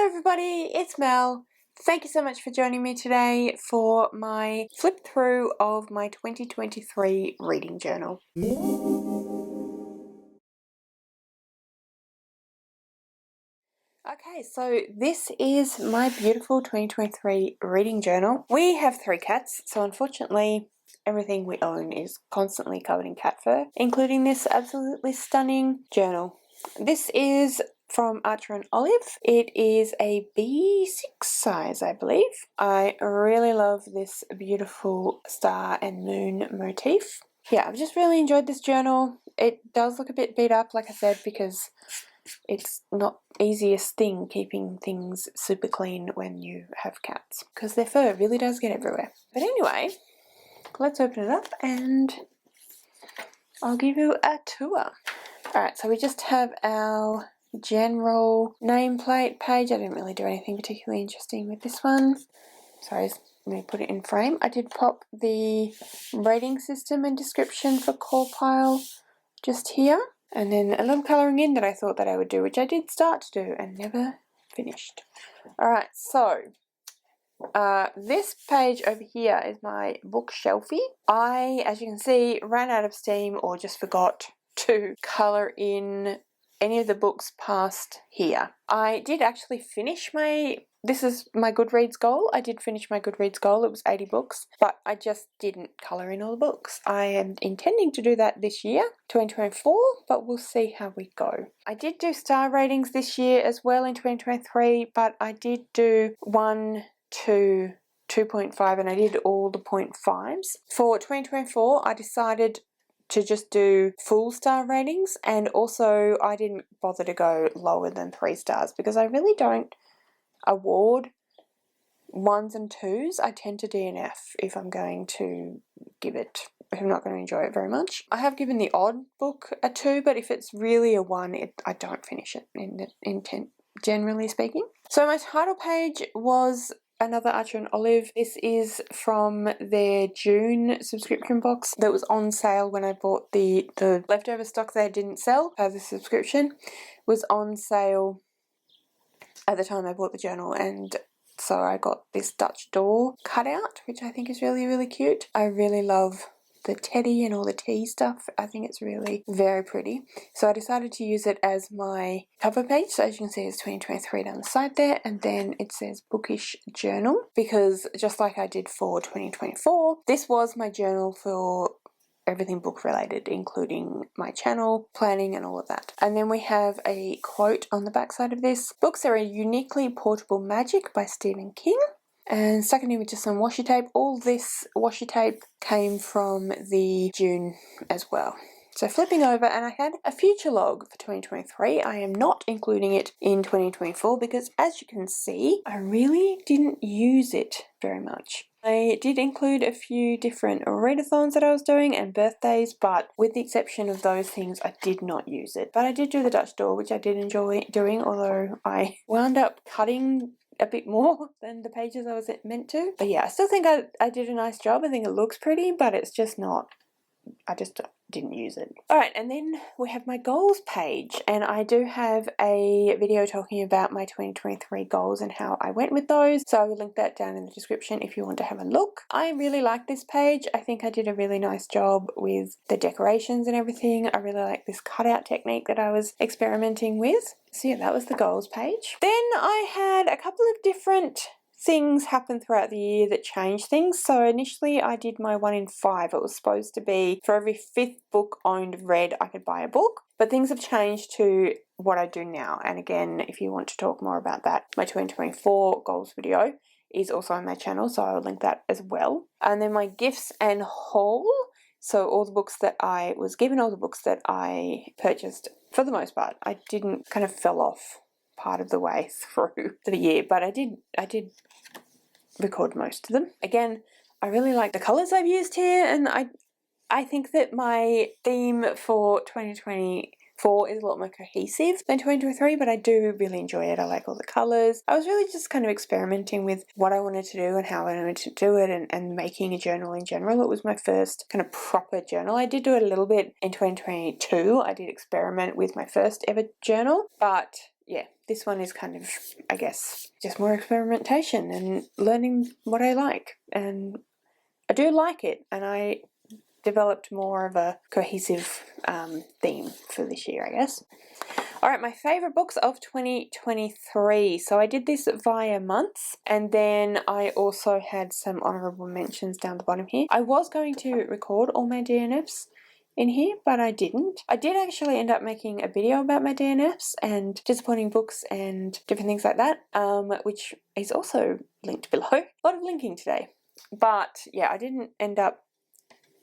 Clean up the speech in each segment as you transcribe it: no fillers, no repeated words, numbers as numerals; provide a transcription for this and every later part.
Hello everybody, it's Mel. Thank you so much for joining me today for my flip through of my 2023 reading journal. Okay, so this is my beautiful 2023 reading journal. We have 3 cats, so unfortunately everything we own is constantly covered in cat fur, including this absolutely stunning journal. This is from Archer and Olive. It is a B6 size, I believe. I really love this beautiful star and moon motif. Yeah, I've just really enjoyed this journal. It does look a bit beat up, like I said, because it's not the easiest thing keeping things super clean when you have cats, because their fur really does get everywhere. But anyway, let's open it up and I'll give you a tour. Alright, so we just have our general nameplate page. I didn't really do anything particularly interesting with this one. Sorry, let me put it in frame. I did pop the rating system and description for Core Pile just here. And then a little colouring in that I thought that I would do, which I did start to do and never finished. Alright, so this page over here is my bookshelfie. I, as you can see, ran out of steam or just forgot to colour in any of the books past here. I did actually finish this is my Goodreads goal. I did finish my Goodreads goal. It was 80 books, but I just didn't colour in all the books. I am intending to do that this year, 2024, but we'll see how we go. I did do star ratings this year as well in 2023, but I did do 1 to 2.5 and I did all the 0.5s. For 2024, I decided to just do full star ratings, and also I didn't bother to go lower than 3 stars because I really don't award 1s and 2s. I tend to DNF if I'm going to if I'm not going to enjoy it very much. I have given the odd book a 2, but if it's really a 1, I don't finish it in intent, generally speaking. So my title page was another Archer and Olive. This is from their June subscription box that was on sale when I bought the leftover stock they didn't sell as a subscription. Was on sale at the time I bought the journal, and so I got this Dutch door cutout, which I think is really, really cute. I really love the teddy and all the tea stuff. I think it's really very pretty. So I decided to use it as my cover page. So as you can see, it's 2023 down the side there, and then it says Bookish Journal, because just like I did for 2024, this was my journal for everything book related, including my channel, planning and all of that. And then we have a quote on the back side of this. Books are a uniquely portable magic by Stephen King. And stuck it in with just some washi tape. All this washi tape came from the June as well. So flipping over, and I had a future log for 2023. I am not including it in 2024 because, as you can see, I really didn't use it very much. I did include a few different readathons that I was doing and birthdays, but with the exception of those things, I did not use it. But I did do the Dutch door, which I did enjoy doing, although I wound up cutting a bit more than the pages I was meant to. But yeah, I still think I did a nice job. I think it looks pretty, but it's just not, I just didn't use it. Alright, and then we have my goals page, and I do have a video talking about my 2023 goals and how I went with those, so I will link that down in the description if you want to have a look. I really like this page. I think I did a really nice job with the decorations and everything. I really like this cutout technique that I was experimenting with. So yeah, that was the goals page. Then I had a couple of different things happen throughout the year that changed things. So initially I did my 1 in 5. It was supposed to be for every 5th book owned read I could buy a book, but things have changed to what I do now. And again, if you want to talk more about that, my 2024 goals video is also on my channel, so I'll link that as well. And then my gifts and haul, so all the books that I was given, all the books that I purchased, for the most part. I didn't kind of fell off part of the way through the year, but I did record most of them. Again, I really like the colours I've used here, and I think that my theme for 2024 is a lot more cohesive than 2023, but I do really enjoy it. I like all the colours. I was really just kind of experimenting with what I wanted to do and how I wanted to do it, and making a journal in general. It was my first kind of proper journal. I did do it a little bit in 2022. I did experiment with my first ever journal, but yeah, this one is kind of, I guess, just more experimentation and learning what I like. And I do like it, and I developed more of a cohesive theme for this year, I guess. Alright, my favourite books of 2023. So I did this via months, and then I also had some honourable mentions down the bottom here. I was going to record all my DNFs in here, but I didn't. I did actually end up making a video about my DNFs and disappointing books and different things like that, which is also linked below. A lot of linking today. But yeah, I didn't end up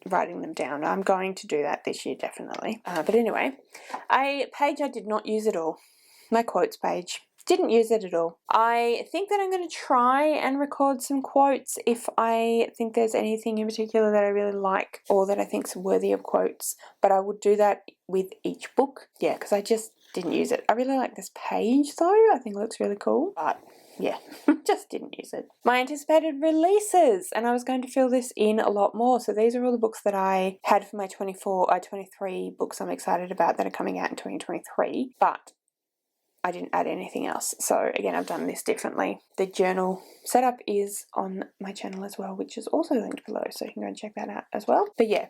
writing them down. I'm going to do that this year, definitely. But anyway, a page I did not use at all. My quotes page. Didn't use it at all. I think that I'm going to try and record some quotes if I think there's anything in particular that I really like or that I think's worthy of quotes. But I would do that with each book. Yeah, because I just didn't use it. I really like this page though. I think it looks really cool. But yeah, just didn't use it. My anticipated releases, and I was going to fill this in a lot more. So these are all the books that I had for my 23 books I'm excited about that are coming out in 2023, but I didn't add anything else. So again, I've done this differently. The journal setup is on my channel as well, which is also linked below, so you can go and check that out as well. But yeah,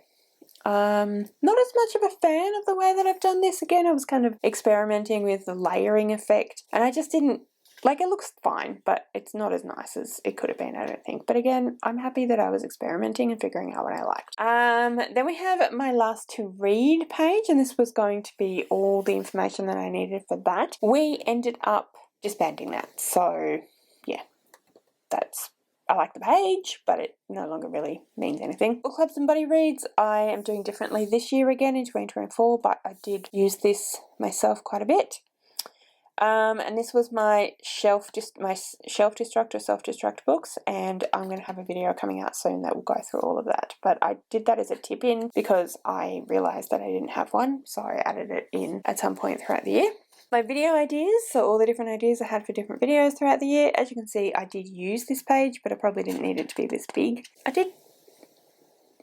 not as much of a fan of the way that I've done this. Again, I was kind of experimenting with the layering effect, and I just didn't, like, it looks fine, but it's not as nice as it could have been, I don't think. But again, I'm happy that I was experimenting and figuring out what I liked. Then we have my last to read page, and this was going to be all the information that I needed for that. We ended up disbanding that, so yeah, I like the page, but it no longer really means anything. Book clubs and buddy reads I am doing differently this year again in 2024, but I did use this myself quite a bit. And this was my self-destruct or self-destruct books, and I'm going to have a video coming out soon that will go through all of that. But I did that as a tip in because I realised that I didn't have one, so I added it in at some point throughout the year. My video ideas, so all the different ideas I had for different videos throughout the year. As you can see, I did use this page, but I probably didn't need it to be this big. I did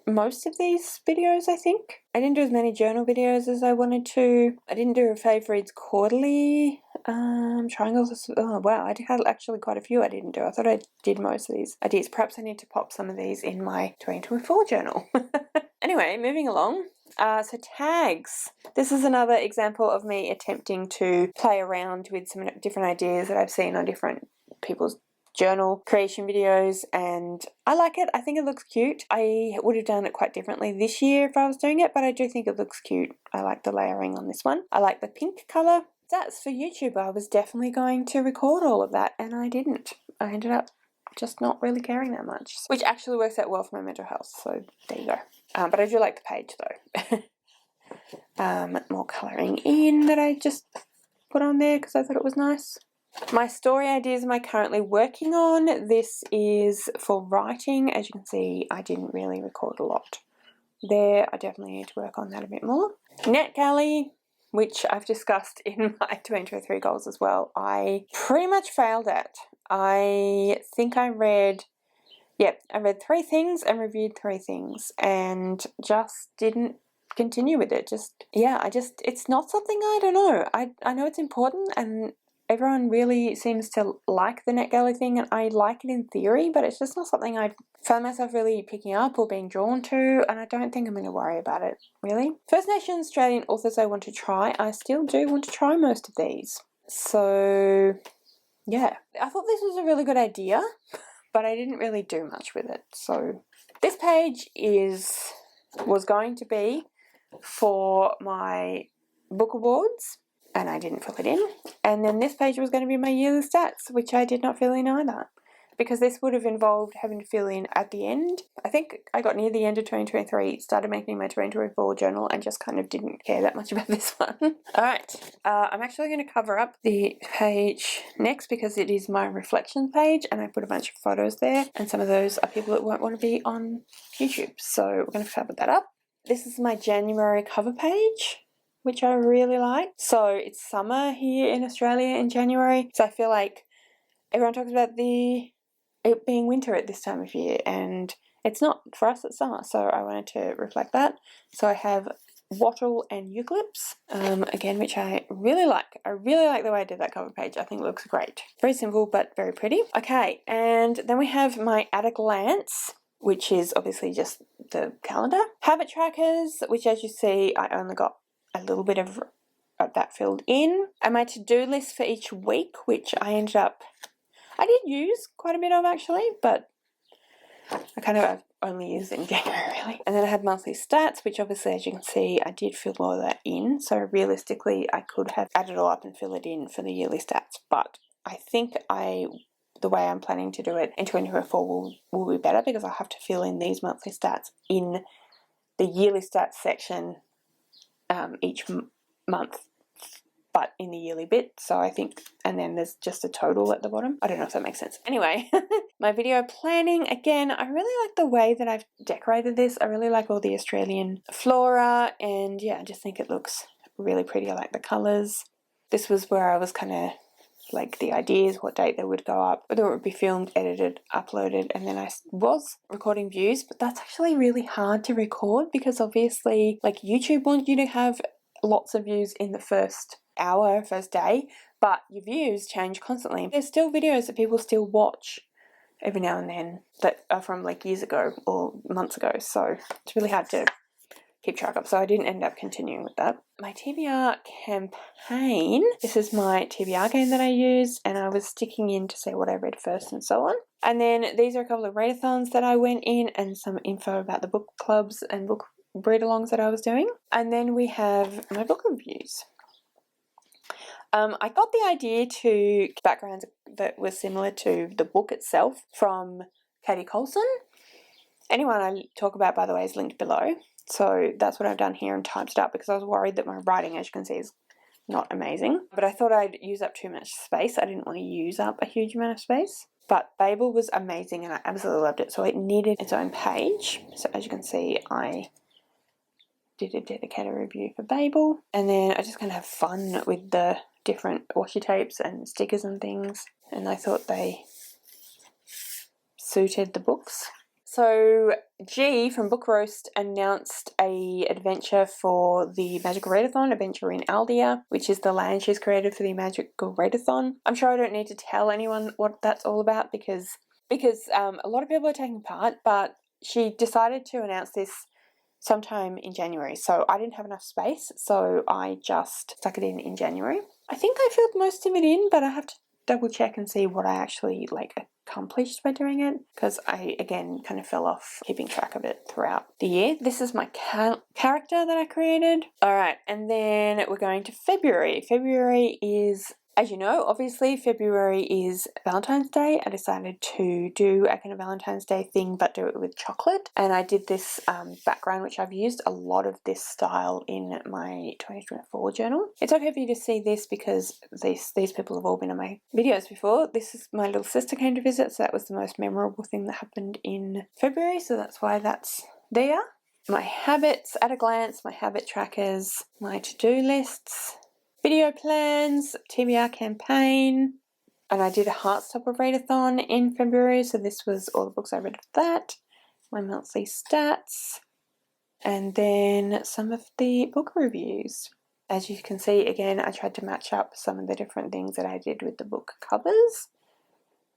most of these videos, I think. I didn't do as many journal videos as I wanted to. I didn't do a fave reads quarterly. Triangles, oh wow, I had actually quite a few I didn't do. I thought I did most of these ideas. Perhaps I need to pop some of these in my 2024 journal. Anyway, moving along. So tags. This is another example of me attempting to play around with some different ideas that I've seen on different people's journal creation videos, and I like it. I think it looks cute. I would have done it quite differently this year if I was doing it, but I do think it looks cute. I like the layering on this one. I like the pink colour. That's for YouTube. I was definitely going to record all of that, and I didn't. I ended up just not really caring that much, which actually works out well for my mental health, so there you go. But I do like the page though. More colouring in that I just put on there because I thought it was nice. My story ideas am I currently working on. This is for writing. As you can see, I didn't really record a lot there. I definitely need to work on that a bit more. NetGalley, which I've discussed in my 2023 goals as well, I pretty much failed at. I think I read 3 things and reviewed 3 things and just didn't continue with it. It's not something, I don't know. I know it's important and everyone really seems to like the NetGalley thing, and I like it in theory, but it's just not something I've found myself really picking up or being drawn to, and I don't think I'm going to worry about it, really. First Nation Australian authors I want to try. I still do want to try most of these. So, yeah. I thought this was a really good idea, but I didn't really do much with it. So, this page was going to be for my book awards, and I didn't fill it in. And then this page was going to be my yearly stats, which I did not fill in either, because this would have involved having to fill in at the end. I think I got near the end of 2023, started making my 2024 journal, and just kind of didn't care that much about this one. Alright, I'm actually going to cover up the page next because it is my reflections page, and I put a bunch of photos there, and some of those are people that won't want to be on YouTube, so we're going to cover that up. This is my January cover page, which I really like. So it's summer here in Australia in January, so I feel like everyone talks about it being winter at this time of year, and it's not. For us, it's summer, so I wanted to reflect that. So I have Wattle and Eucalypts, again, which I really like. I really like the way I did that cover page. I think it looks great. Very simple, but very pretty. Okay, and then we have my At a Glance, which is obviously just the calendar. Habit trackers, which as you see, I only got a little bit of that filled in. And my to-do list for each week, which I did use quite a bit of actually, but I kind of only used it in January really. And then I had monthly stats, which obviously as you can see, I did fill all of that in. So realistically, I could have added it all up and fill it in for the yearly stats. But I think the way I'm planning to do it in 2024 will be better because I'll have to fill in these monthly stats in the yearly stats section each month, but in the yearly bit. So I think, and then there's just a total at the bottom. I don't know if that makes sense. Anyway, my video planning, again, I really like the way that I've decorated this. I really like all the Australian flora, and yeah, I just think it looks really pretty. I like the colours. This was where I was kind of like the ideas, what date they would go up, whether it would be filmed, edited, uploaded, and then I was recording views, but that's actually really hard to record because obviously like YouTube wants you to have lots of views in the first hour, first day, but your views change constantly. There's still videos that people still watch every now and then that are from like years ago or months ago, so it's really hard to keep track of, so I didn't end up continuing with that. My TBR campaign, this is my TBR game that I use, and I was sticking in to say what I read first and so on. And then these are a couple of readathons that I went in and some info about the book clubs and book read-alongs that I was doing. And then we have my book reviews. I got the idea to backgrounds that were similar to the book itself from Katie Colson. Anyone I talk about, by the way, is linked below. So that's what I've done here and typed it up because I was worried that my writing, as you can see, is not amazing. But I thought I'd use up too much space. I didn't want to use up a huge amount of space. But Babel was amazing and I absolutely loved it. So it needed its own page. So as you can see, I did a dedicated review for Babel. And then I just kind of have fun with the different washi tapes and stickers and things. And I thought they suited the books. So G from Book Roast announced a adventure for the Magical Readathon, Adventure in Aldea, which is the land she's created for the Magical Readathon. I'm sure I don't need to tell anyone what that's all about because a lot of people are taking part, but she decided to announce this sometime in January, so I didn't have enough space, so I just stuck it in January. I think I filled most of it in, but I have to double check and see what I actually accomplished by doing it, because I again kind of fell off keeping track of it throughout the year. This is my character that I created. Alright, and then we're going to February. February is, as you know, obviously February is Valentine's Day. I decided to do a kind of Valentine's Day thing but do it with chocolate, and I did this background, which I've used a lot of this style in my 2024 journal. It's okay for you to see this because these people have all been on my videos before. This is my little sister came to visit, so that was the most memorable thing that happened in February, so that's why that's there. My habits at a glance, my habit trackers, my to-do lists, video plans, TBR campaign, and I did a Heartstopper readathon in February, so this was all the books I read of that, my monthly stats, and then some of the book reviews. As you can see, again, I tried to match up some of the different things that I did with the book covers,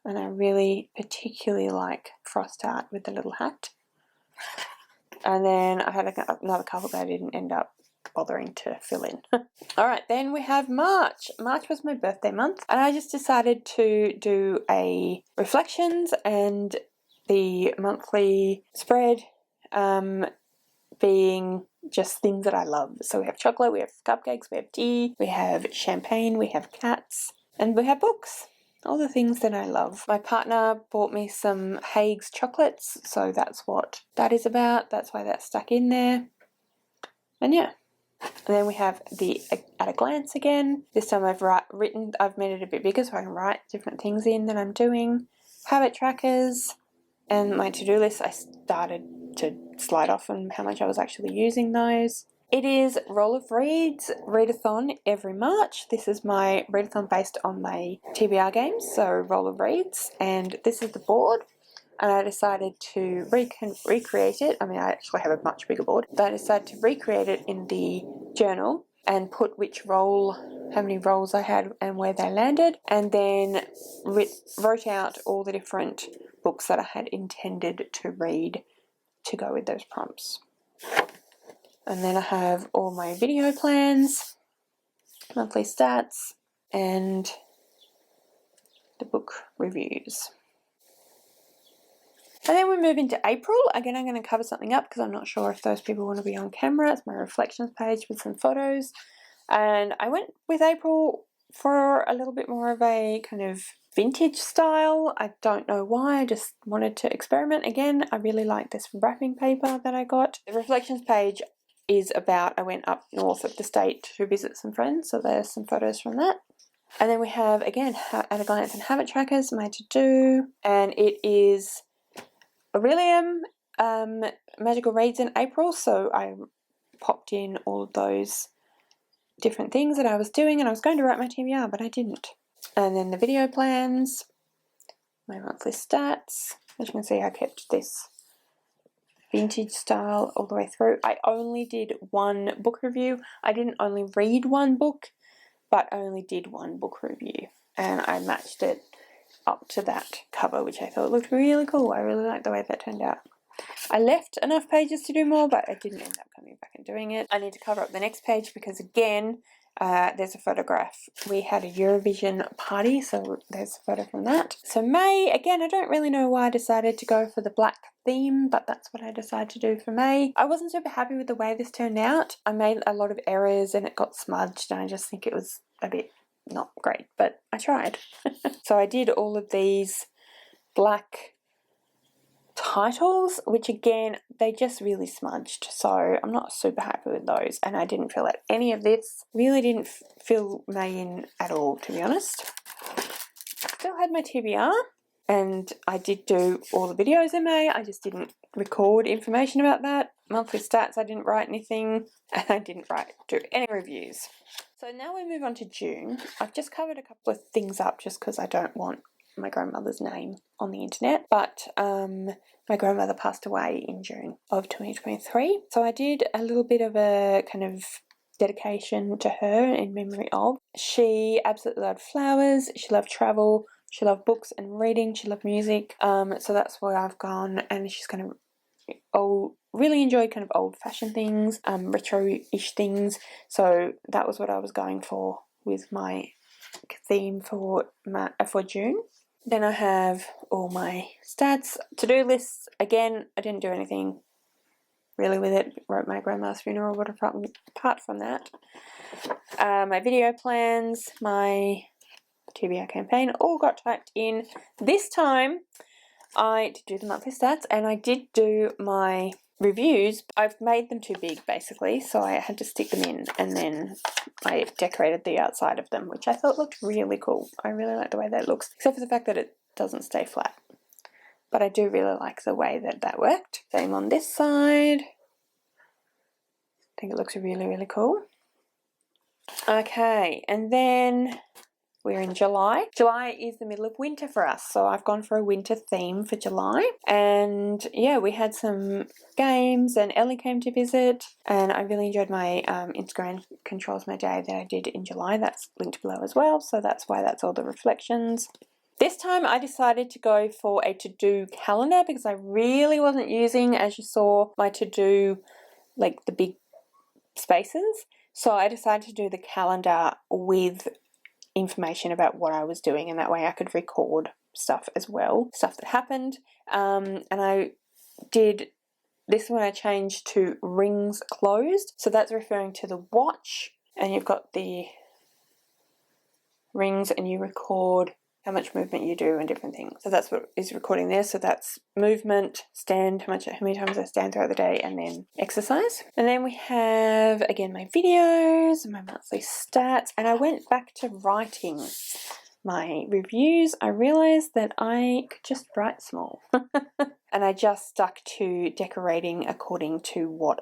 and I really particularly like Frost Art with the little hat. And then I had another cover that I didn't end up bothering to fill in. Alright, then we have March. March was my birthday month, and I just decided to do a reflections and the monthly spread being just things that I love. So we have chocolate, we have cupcakes, we have tea, we have champagne, we have cats, and we have books. All the things that I love. My partner bought me some Haig's chocolates, so that's what that is about. That's why that's stuck in there. And yeah. And then we have the At a Glance again. This time I've made it a bit bigger so I can write different things in that I'm doing. Habit trackers and my to-do list. I started to slide off on how much I was actually using those. It is Roll of Reads readathon every March. This is my readathon based on my TBR games, so Roll of Reads, and this is the board. and I decided to recreate it. I mean, I actually have a much bigger board, but I decided to recreate it in the journal and put which roll, how many rolls I had and where they landed, and then wrote out all the different books that I had intended to read to go with those prompts. And then I have all my video plans, monthly stats, and the book reviews. And then we move into April. Again, I'm going to cover something up because I'm not sure if those people want to be on camera. It's my reflections page with some photos. And I went with April for a little bit more of a kind of vintage style. I don't know why, I just wanted to experiment again. I really like this wrapping paper that I got. The reflections page is about, I went up north of the state to visit some friends, so there's some photos from that. And then we have, again, at a glance and habit trackers, my to-do, and it is Aurelium Magical Reads in April, so I popped in all of those different things that I was doing, and I was going to write my TBR, but I didn't. And then the video plans, my monthly stats. As you can see, I kept this vintage style all the way through. I only did one book review. I didn't only read one book, but I only did one book review, and I matched it up to that cover, which I thought looked really cool. I really liked the way that turned out. I left enough pages to do more, but I didn't end up coming back and doing it. I need to cover up the next page because, again, there's a photograph. We had a Eurovision party, so there's a photo from that. So May, again, I don't really know why I decided to go for the black theme, but that's what I decided to do for May. I wasn't super happy with the way this turned out. I made a lot of errors and it got smudged, and I just think it was a bit not great, but I tried. So I did all of these black titles, which again, they just really smudged, so I'm not super happy with those, and I didn't fill out any of this. Really didn't fill May in at all, to be honest. Still had my TBR, and I did do all the videos in May. I just didn't record information about that. Monthly stats, I didn't write anything, and I didn't do any reviews. So now we move on to June. I've just covered a couple of things up just because I don't want my grandmother's name on the internet, but my grandmother passed away in June of 2023, so I did a little bit of a kind of dedication to her in memory of. She absolutely loved flowers, she loved travel, she loved books and reading, she loved music, so that's where I've gone, and she's kind of really enjoyed kind of old-fashioned things, retro-ish things, so that was what I was going for with my theme for June. Then I have all my stats, to-do lists. Again, I didn't do anything really with it. Wrote my grandma's funeral, but apart from that, my video plans, my TBR campaign all got typed in. This time I did do the monthly stats, and I did do my reviews. I've made them too big, basically, so I had to stick them in, and then I decorated the outside of them, which I thought looked really cool. I really like the way that looks, except for the fact that it doesn't stay flat. But I do really like the way that worked. Same on this side. I think it looks really, really cool. Okay, and then we're in July. July is the middle of winter for us, so I've gone for a winter theme for July. And yeah, we had some games, and Ellie came to visit, and I really enjoyed my Instagram Controls My Day that I did in July. That's linked below as well, so that's why that's all the reflections. This time I decided to go for a to-do calendar because I really wasn't using, as you saw, my to-do, like the big spaces. So I decided to do the calendar with information about what I was doing, and that way I could record stuff as well, stuff that happened. And I did this one, I changed to rings closed, so that's referring to the watch, and you've got the rings and you record how much movement you do and different things. So that's what is recording there. So that's movement, stand, how many times I stand throughout the day, and then exercise. And then we have, again, my videos, my monthly stats, and I went back to writing my reviews. I realized that I could just write small. And I just stuck to decorating according to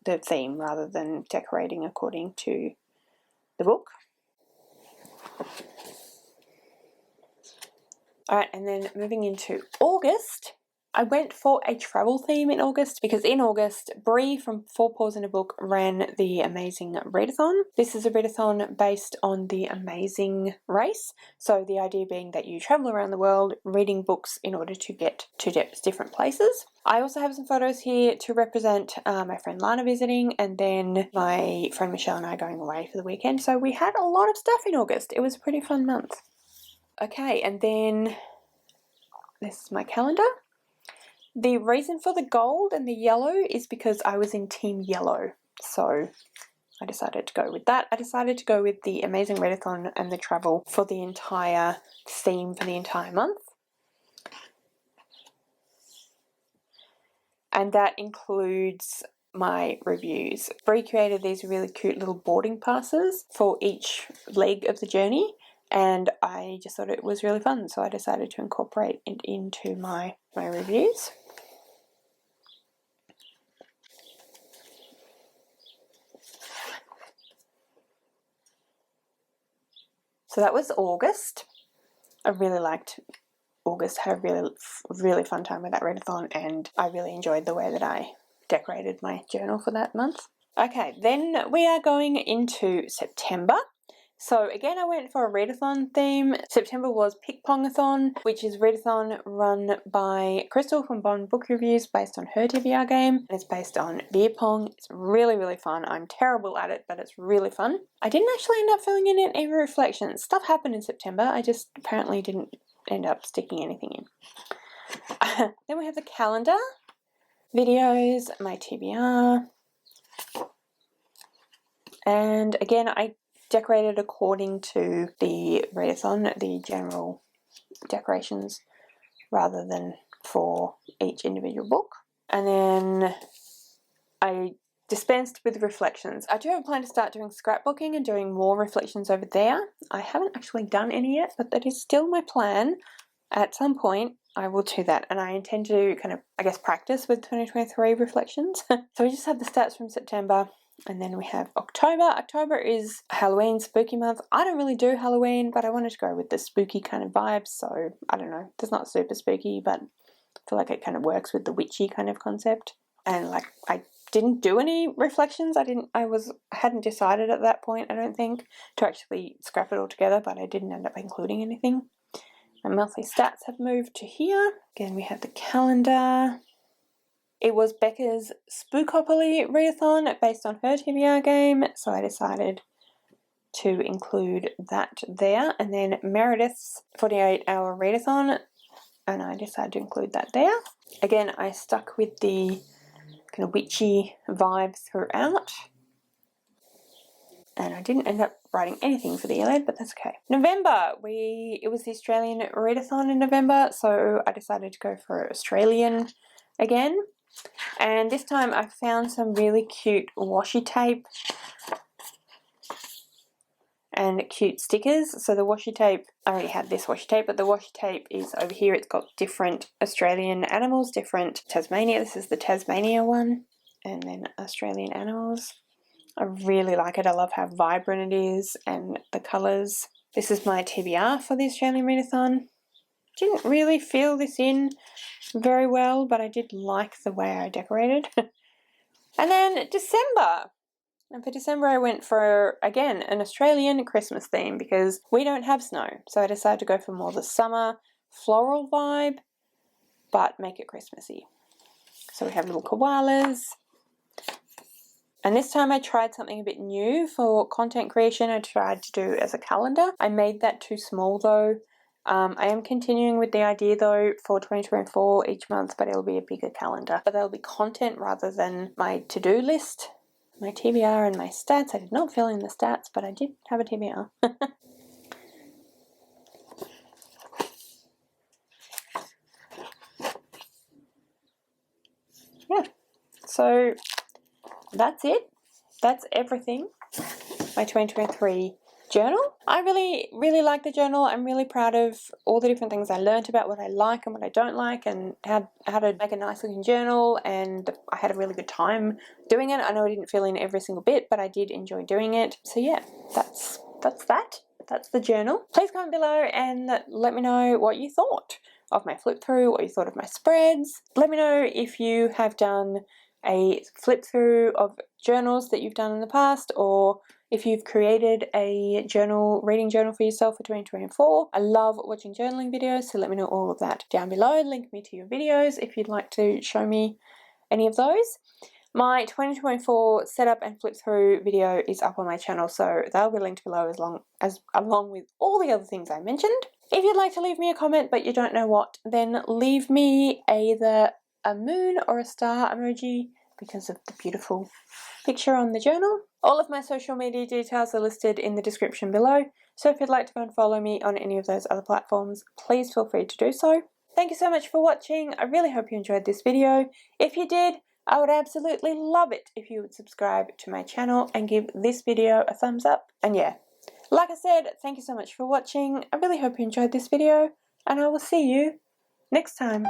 the theme, rather than decorating according to the book. Alright, and then moving into August, I went for a travel theme in August because in August, Brie from Four Paws in a Book ran the Amazing Readathon. This is a readathon based on the Amazing race. So the idea being that you travel around the world reading books in order to get to different places. I also have some photos here to represent my friend Lana visiting, and then my friend Michelle and I going away for the weekend. So we had a lot of stuff in August. It was a pretty fun month. Okay, and then this is my calendar. The reason for the gold and the yellow is because I was in Team Yellow, so I decided to go with that. I decided to go with the Amazing Readathon and the travel for the entire theme for the entire month. And that includes my reviews. Brie created these really cute little boarding passes for each leg of the journey, and I just thought it was really fun, so I decided to incorporate it into my reviews. So that was August. I really liked August, had a really fun time with that readathon, and I really enjoyed the way that I decorated my journal for that month. Okay, then we are going into September. So again, I went for a readathon theme. September was Pick Pongathon, which is readathon run by Crystal from Bond Book Reviews based on her TBR game. And it's based on beer pong. It's really, really fun. I'm terrible at it, but it's really fun. I didn't actually end up filling in any reflections. Stuff happened in September. I just apparently didn't end up sticking anything in. Then we have the calendar, videos, my TBR. And again, I decorated according to the readathon, the general decorations, rather than for each individual book. And then I dispensed with reflections. I do have a plan to start doing scrapbooking and doing more reflections over there. I haven't actually done any yet, but that is still my plan. At some point, I will do that, and I intend to kind of, I guess, practice with 2023 reflections. So we just have the stats from September. And then we have October. October is Halloween, spooky month. I don't really do Halloween, but I wanted to go with the spooky kind of vibes. So, I don't know. It's not super spooky, but I feel like it kind of works with the witchy kind of concept. And like, I didn't do any reflections. I hadn't decided at that point, I don't think, to actually scrap it all together, but I didn't end up including anything. My monthly stats have moved to here. Again, we have the calendar. It was Becca's Spookopoly readathon based on her TBR game, so I decided to include that there. And then Meredith's 48-hour readathon, and I decided to include that there. Again, I stuck with the kind of witchy vibe throughout. And I didn't end up writing anything for the ELED, but that's okay. November, it was the Australian readathon in November, so I decided to go for Australian again. And this time I found some really cute washi tape and cute stickers. So the washi tape, I already had this washi tape, but the washi tape is over here. It's got different Australian animals, different Tasmania. This is the Tasmania one, and then Australian animals. I really like it. I love how vibrant it is and the colours. This is my TBR for the Australian readathon. Didn't really fill this in very well, but I did like the way I decorated. And then December. And for December I went for, again, an Australian Christmas theme because we don't have snow. So I decided to go for more the summer floral vibe, but make it Christmassy. So we have little koalas. And this time I tried something a bit new for content creation. I tried to do as a calendar. I made that too small though. I am continuing with the idea though for 2024 each month, but it'll be a bigger calendar. But there'll be content rather than my to-do list, my TBR and my stats. I did not fill in the stats, but I did have a TBR. Yeah, so that's it. That's everything. My 2023 journal. I really like the journal. I'm really proud of all the different things I learned about what I like and what I don't like, and how to make a nice looking journal, and I had a really good time doing it. I know I didn't fill in every single bit, but I did enjoy doing it. So yeah, that's that. that's the journal. Please comment below and let me know what you thought of my flip through, what you thought of my spreads. Let me know if you have done a flip through of journals that you've done in the past, or if you've created a reading journal for yourself for 2024. I love watching journaling videos, so let me know all of that down below. Link me to your videos if you'd like to show me any of those. My 2024 setup and flip through video is up on my channel, so they'll be linked below along with all the other things I mentioned. If you'd like to leave me a comment but you don't know what, then leave me either a moon or a star emoji because of the beautiful picture on the journal. All of my social media details are listed in the description below, so if you'd like to go and follow me on any of those other platforms, please feel free to do so. Thank you so much for watching. I really hope you enjoyed this video. If you did, I would absolutely love it if you would subscribe to my channel and give this video a thumbs up. And yeah, like I said, thank you so much for watching. I really hope you enjoyed this video, and I will see you next time.